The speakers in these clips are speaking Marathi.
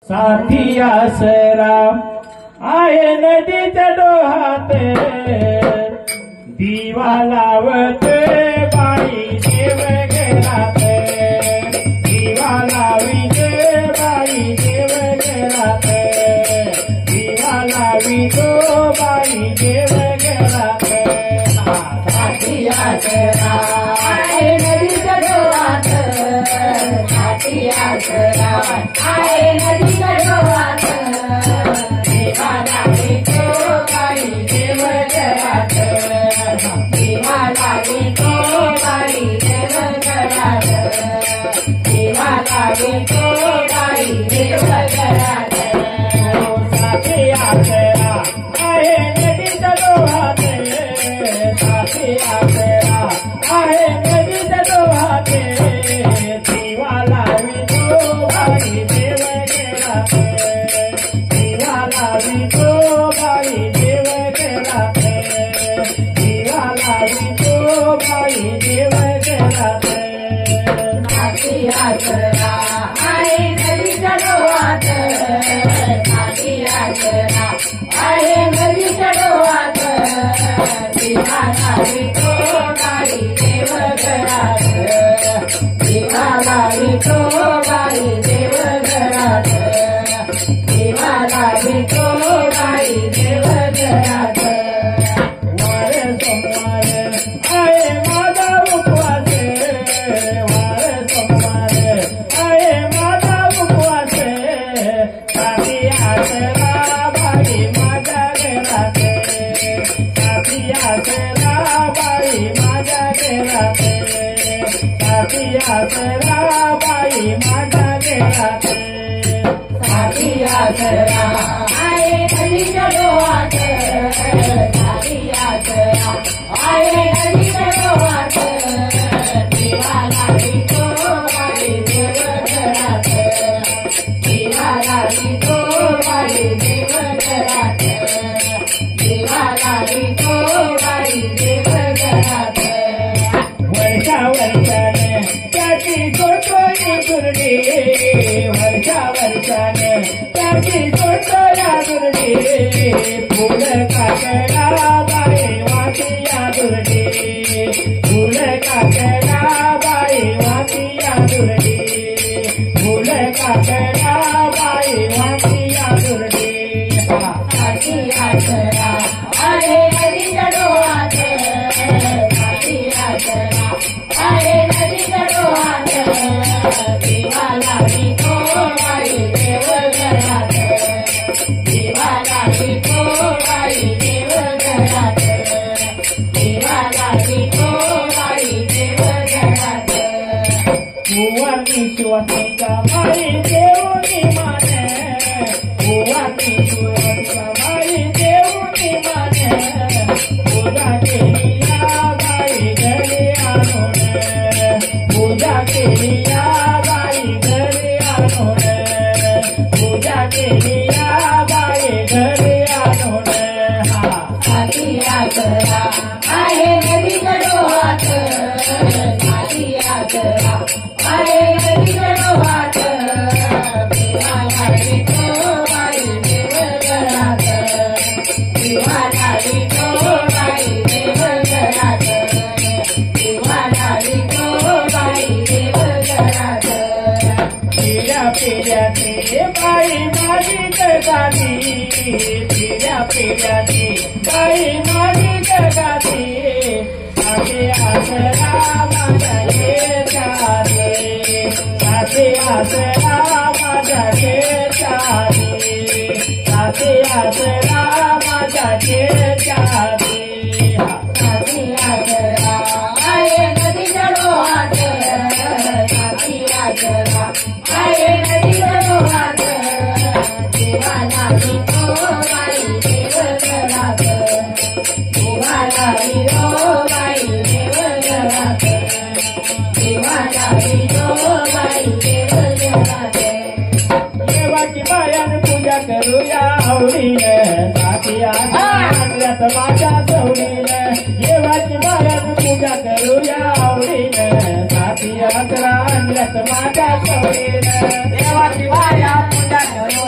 साथी आसरा आहे नदीच्या डोहात दिवा लावत बाई देव घरात दिवा लावीत बाई देव घरात दिवा लावितो बाई देव घरात साथी आसरा आहे नदीच्या डोहात साथी आसरा आहे नदीच्या डोहात देवा लावितो बाई देव घरात देवा लावितो बाई देव घरात देवा लावितो बाई देव घरात साथी आसरा आहे नदीच्या डोहात साथी आसरा आहे नदीच्या डोहात दिवा लावितो बाई देव घरात दिवा लावितो बाई देव घरात दिवा लावितो बाई देव घरात साथी आसरा आहे नदीच्या डोहात साथी आसरा आहे नदीच्या डोहात देवा लावितो बाई देव घरात देवा लावितो बाई देव घरात देवा लावितो बाई देव घरात वार सोमवार आहे माझा उपवास वार सोमवार आहे माझा उपवास साथी आसरा बाई माझ्या घरात साथी आसरा बाई माझ्या घरात साथी आसरा बाई माझ्या घरात साथी आसरा आहे नदीच्या डोहात साथी आसरा आहे नदीच्या डोहात देवा लावितो बाई देव घरात देवा लावितो बाई देव घरात देवा लावितो बाई देव घरात वर्षा वर्षाने त्याची सोटोई दुर्डी वर्षा वर्षाने त्याची सोटोया दुर्डी फुल काकडा बाई वाटिया दुर्डी फुल काकडा बाई वाटिया दुर्डी फुल काकडा बाई वाटिया दुर्डी साथी आसरा आहे नदीच्या डोहात साथी आसरा आहे नदीच्या डोहात देवा लावितो बाई देव घरात देवा लावितो बाई देव घरात देवा लावितो बाई देव घरात भुवानी शिवाचा बाई देऊनी माने भुवानी शिवाचा बाई देऊनी माने पूजा केलिया बाई घरी आणून पूजा केलिया बाई घरी आणून पूजा केलिया बाई घरी आणून साथी आसरा आहे नदीच्या डोहात साथी आसरा आहे नदीच्या डोहात देवा लावितो बाई देव घरात देवा लावितो बाई देव घरात देवा लावितो बाई देव घरात पिढ्या पिढ्याची बाई माझी जगाती पिढ्या पिढ्याची बाई माझी जगाती साथी आसरा माझ्या शेजारी साथी आसरा माझ्या शेजारी साथी आसरा माझ्या शेजारी साथी आसरा आहे नदीच्या डोहात साथी आसरा आहे नदीच्या डोहात देवा लावितो बाई देव घरात देवा लावितो बाई देव घरात देवा लावितो बाई देव घरात देवाची बायान पूजा करूया आवडीने साथी आसऱ्यात माझ्या चवडीने देवाची बायान पूजा करूया आवडीने साथी आसरा आणल्यात माझ्या चवडीने देवाची बाया पूजा करू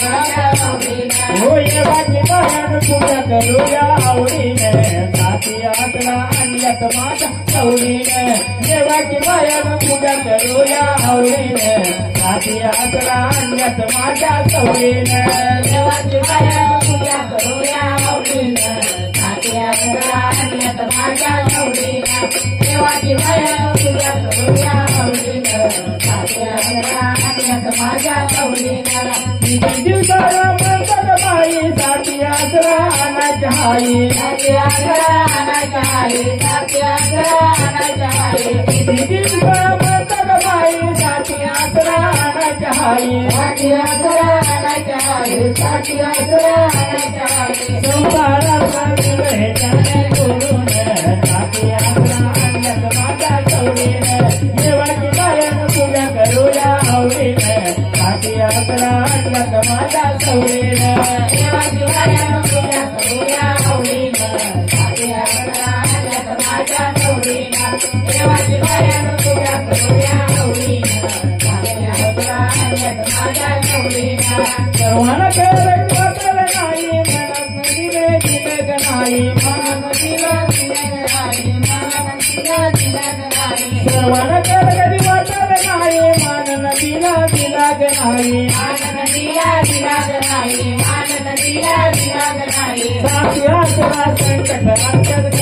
हो येवाची बायान पूजा करूया आवडीने साथी आसरा आणल्यात माझ्या सवडीने देवाची बायान पूजा करूया आवडीने साथी आसरा आणल्यात माझ्या सवडीने देवाची बायान पूजा करूया आवडीने साथी आसरा आणल्यात माझ्या सवडीने देवाची बायान पूजा करूया आवडीने साथी आसरा आणल्यात माझ्या सवडीने किती दिवसाला म्हणतात बाई साथी आसरा आणायच्या हाई साथी आसरा आणायच्या हाई साथी आसरा आणायच्या हाई किती दिवसाला म्हणतात बाई साथी आसरा आणायच्या हाई साथी आसरा आणायच्या हाई साथी आसरा आणायच्या हाई संसाराचा दिले त्याने करून साथी आसरा आणल्यात माझ्या सवडीने देवाची बायान पूजा करूया आवडीने साथी आसरा आणल्यात माझ्या सवडीने देवाची बायान पूजा करूया आवडीने साथी आसरा आणल्यात माझ्या सवडीने देवाची बायान पूजा करूया आवडीने साथी आसरा आणल्यात माझ्या सवडीने सर्वांना केलं वाटलं नाही मनात दिले दिलक नाही मन दिला दिलक नाही मन दिला दिलक नाही सर्वांना केलं कधी वाटलं नाही मानन दिला दिलाग नाही आनंद दिला दिलाग नाही आनंद दिला दिलाग नाही साथी आसरा संकट आमच्यात